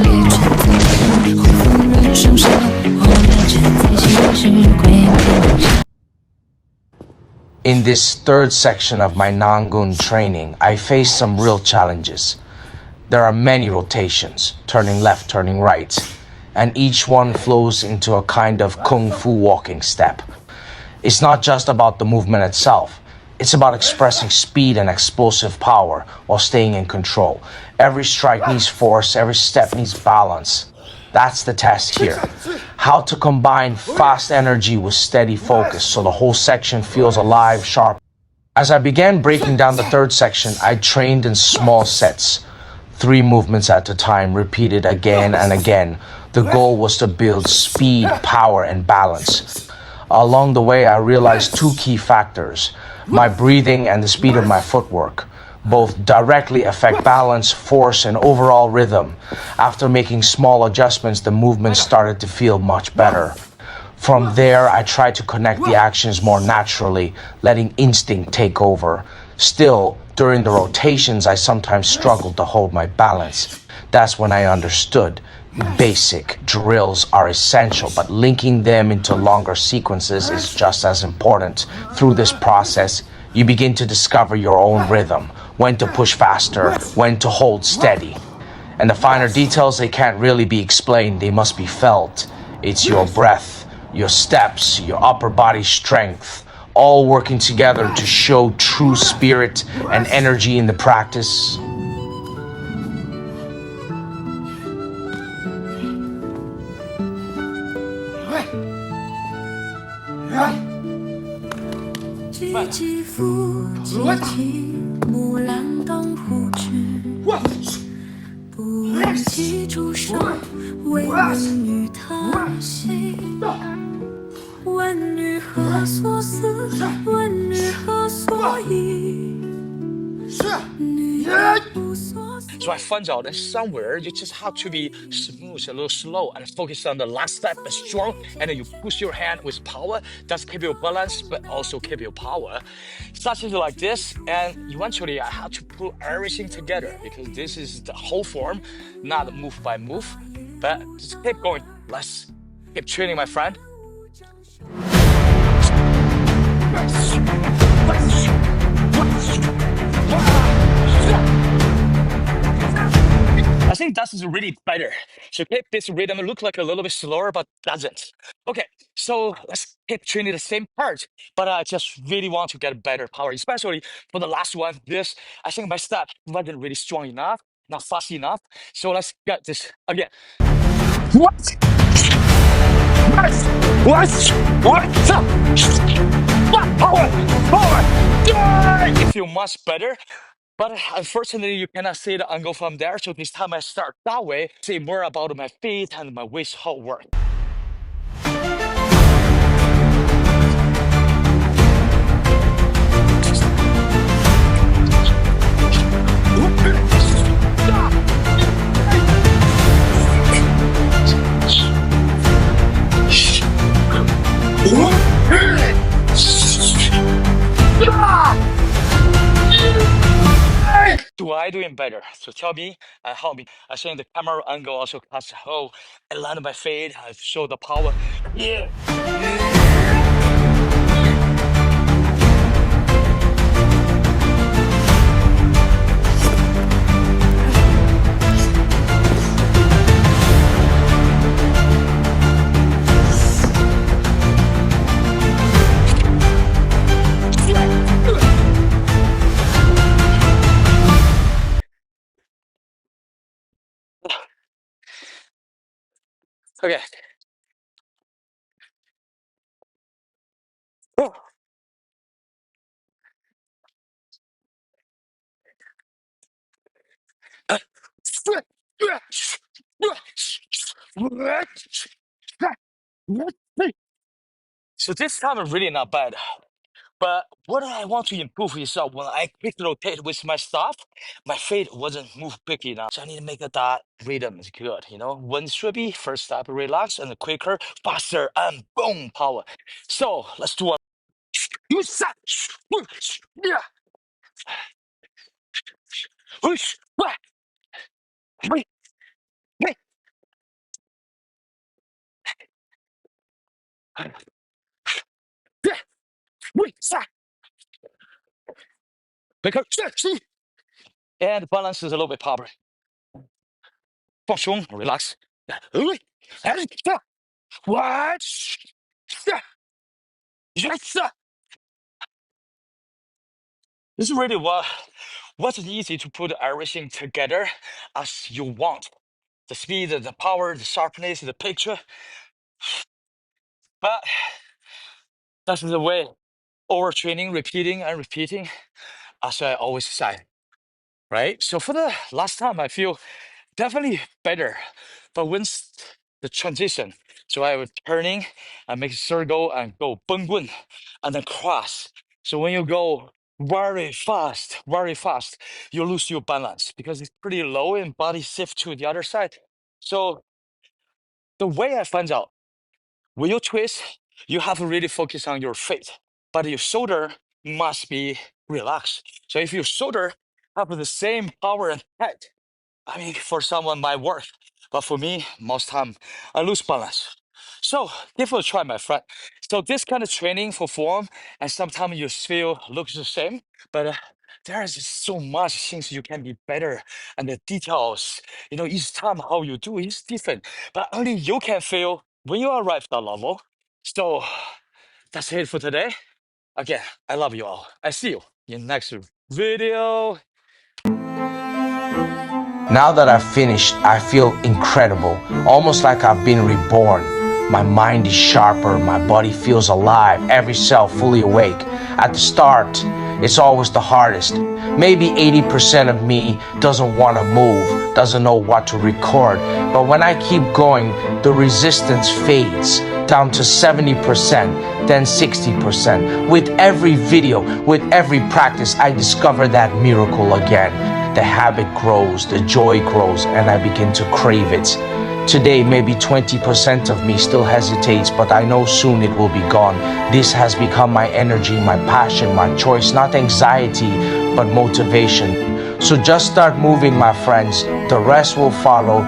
列传自己，忽风人生手，我了站在现实鬼面上。In this third section of my Nangun training, I faced some real challenges. There are many rotations, turning left, turning right, and each one flows into a kind of Kungfu walking step. It's not just about the movement itself. It's about expressing speed and explosive power while staying in control. Every strike needs force, every step needs balance. That's the test here. How to combine fast energy with steady focus so the whole section feels alive, sharp. As I began breaking down the third section, I trained in small sets, 3 movements at a time, repeated again and again. The goal was to build speed, power, and balance. Along the way, I realized 2 key factors: my breathing and the speed of my footwork. Both directly affect balance, force, and overall rhythm. After making small adjustments, the movement started to feel much better. From there, I tried to connect the actions more naturally, letting instinct take over. Still, during the rotations, I sometimes struggled to hold my balance. That's when I understood. Basic drills are essential, but linking them into longer sequences is just as important. Through this process, you begin to discover your own rhythm, when to push faster, when to hold steady. And the finer details, they can't really be explained, they must be felt. It's your breath, your steps, your upper body strength, all working together to show true spirit and energy in the practice. 唧唧复唧唧，木兰当户织。不问机杼上，惟问女他心。问女何所思？问女何所忆？女无所思。 So I found out that somewhere you just have to be smooth, a little slow, and focus on the last step, but strong. And then you push your hand with power. That's keep your balance, but also keep your power. Something like this, and eventually I had to put everything together because this is the whole form, not move by move. But just keep going. Let's keep training, my friend. I think that is really better. So keep this rhythm look like a little bit slower, but doesn't. Okay, so let's keep training the same part, but I just really want to get better power, especially for the last one. This, I think my step wasn't really strong enough, not fast enough. So let's get this again. What? What? What? Power! Power! Yeah! You feel much better. But unfortunately, you cannot see the angle from there. So this time I start that way, say more about my feet and my waist how it works. Do I doing better? So tell me and help me. I think the camera angle also cuts how I land my feet. I show the power. Yeah. Okay. Oh. So this time really not bad. But what I want to improve is when I quick rotate with my stuff, my feet wasn't move quick enough. So I need to make that rhythm is good. One should be first step, relax, and quicker, faster, and boom, power. So let's do one. You set. Yeah. Whoosh, wah, wait, wait. And balance is a little bit power. 放松 relax. What? Yes. This is really what's easy to put everything together as you want. The speed, the power, the sharpness, the picture. But that's the way. Overtraining, repeating and repeating, as I always say. Right? So for the last time, I feel definitely better. But once the transition, so I was turning and make a circle and go bungun and then cross. So when you go very fast, you lose your balance because it's pretty low and body shift to the other side. So the way I find out, when you twist, you have to really focus on your feet, but your shoulder must be relaxed. So if your shoulder have the same power and head, I mean, for someone might work, but for me, most time I lose balance. So give it a try, my friend. So this kind of training for form, and sometimes you feel looks the same, but there is so much things you can be better, and the details, each time how you do is different. But only you can feel when you arrive at that level. So that's it for today. Again, I love you all. I see you in next video. Now that I've finished, I feel incredible, almost like I've been reborn. My mind is sharper, my body feels alive, every cell fully awake. At the start, it's always the hardest. Maybe 80% of me doesn't want to move, doesn't know what to record. But when I keep going, the resistance fades down to 70%, then 60%. With every video, with every practice, I discover that miracle again. The habit grows, the joy grows, and I begin to crave it. Today, maybe 20% of me still hesitates, but I know soon it will be gone. This has become my energy, my passion, my choice, not anxiety, but motivation. So just start moving, my friends. The rest will follow.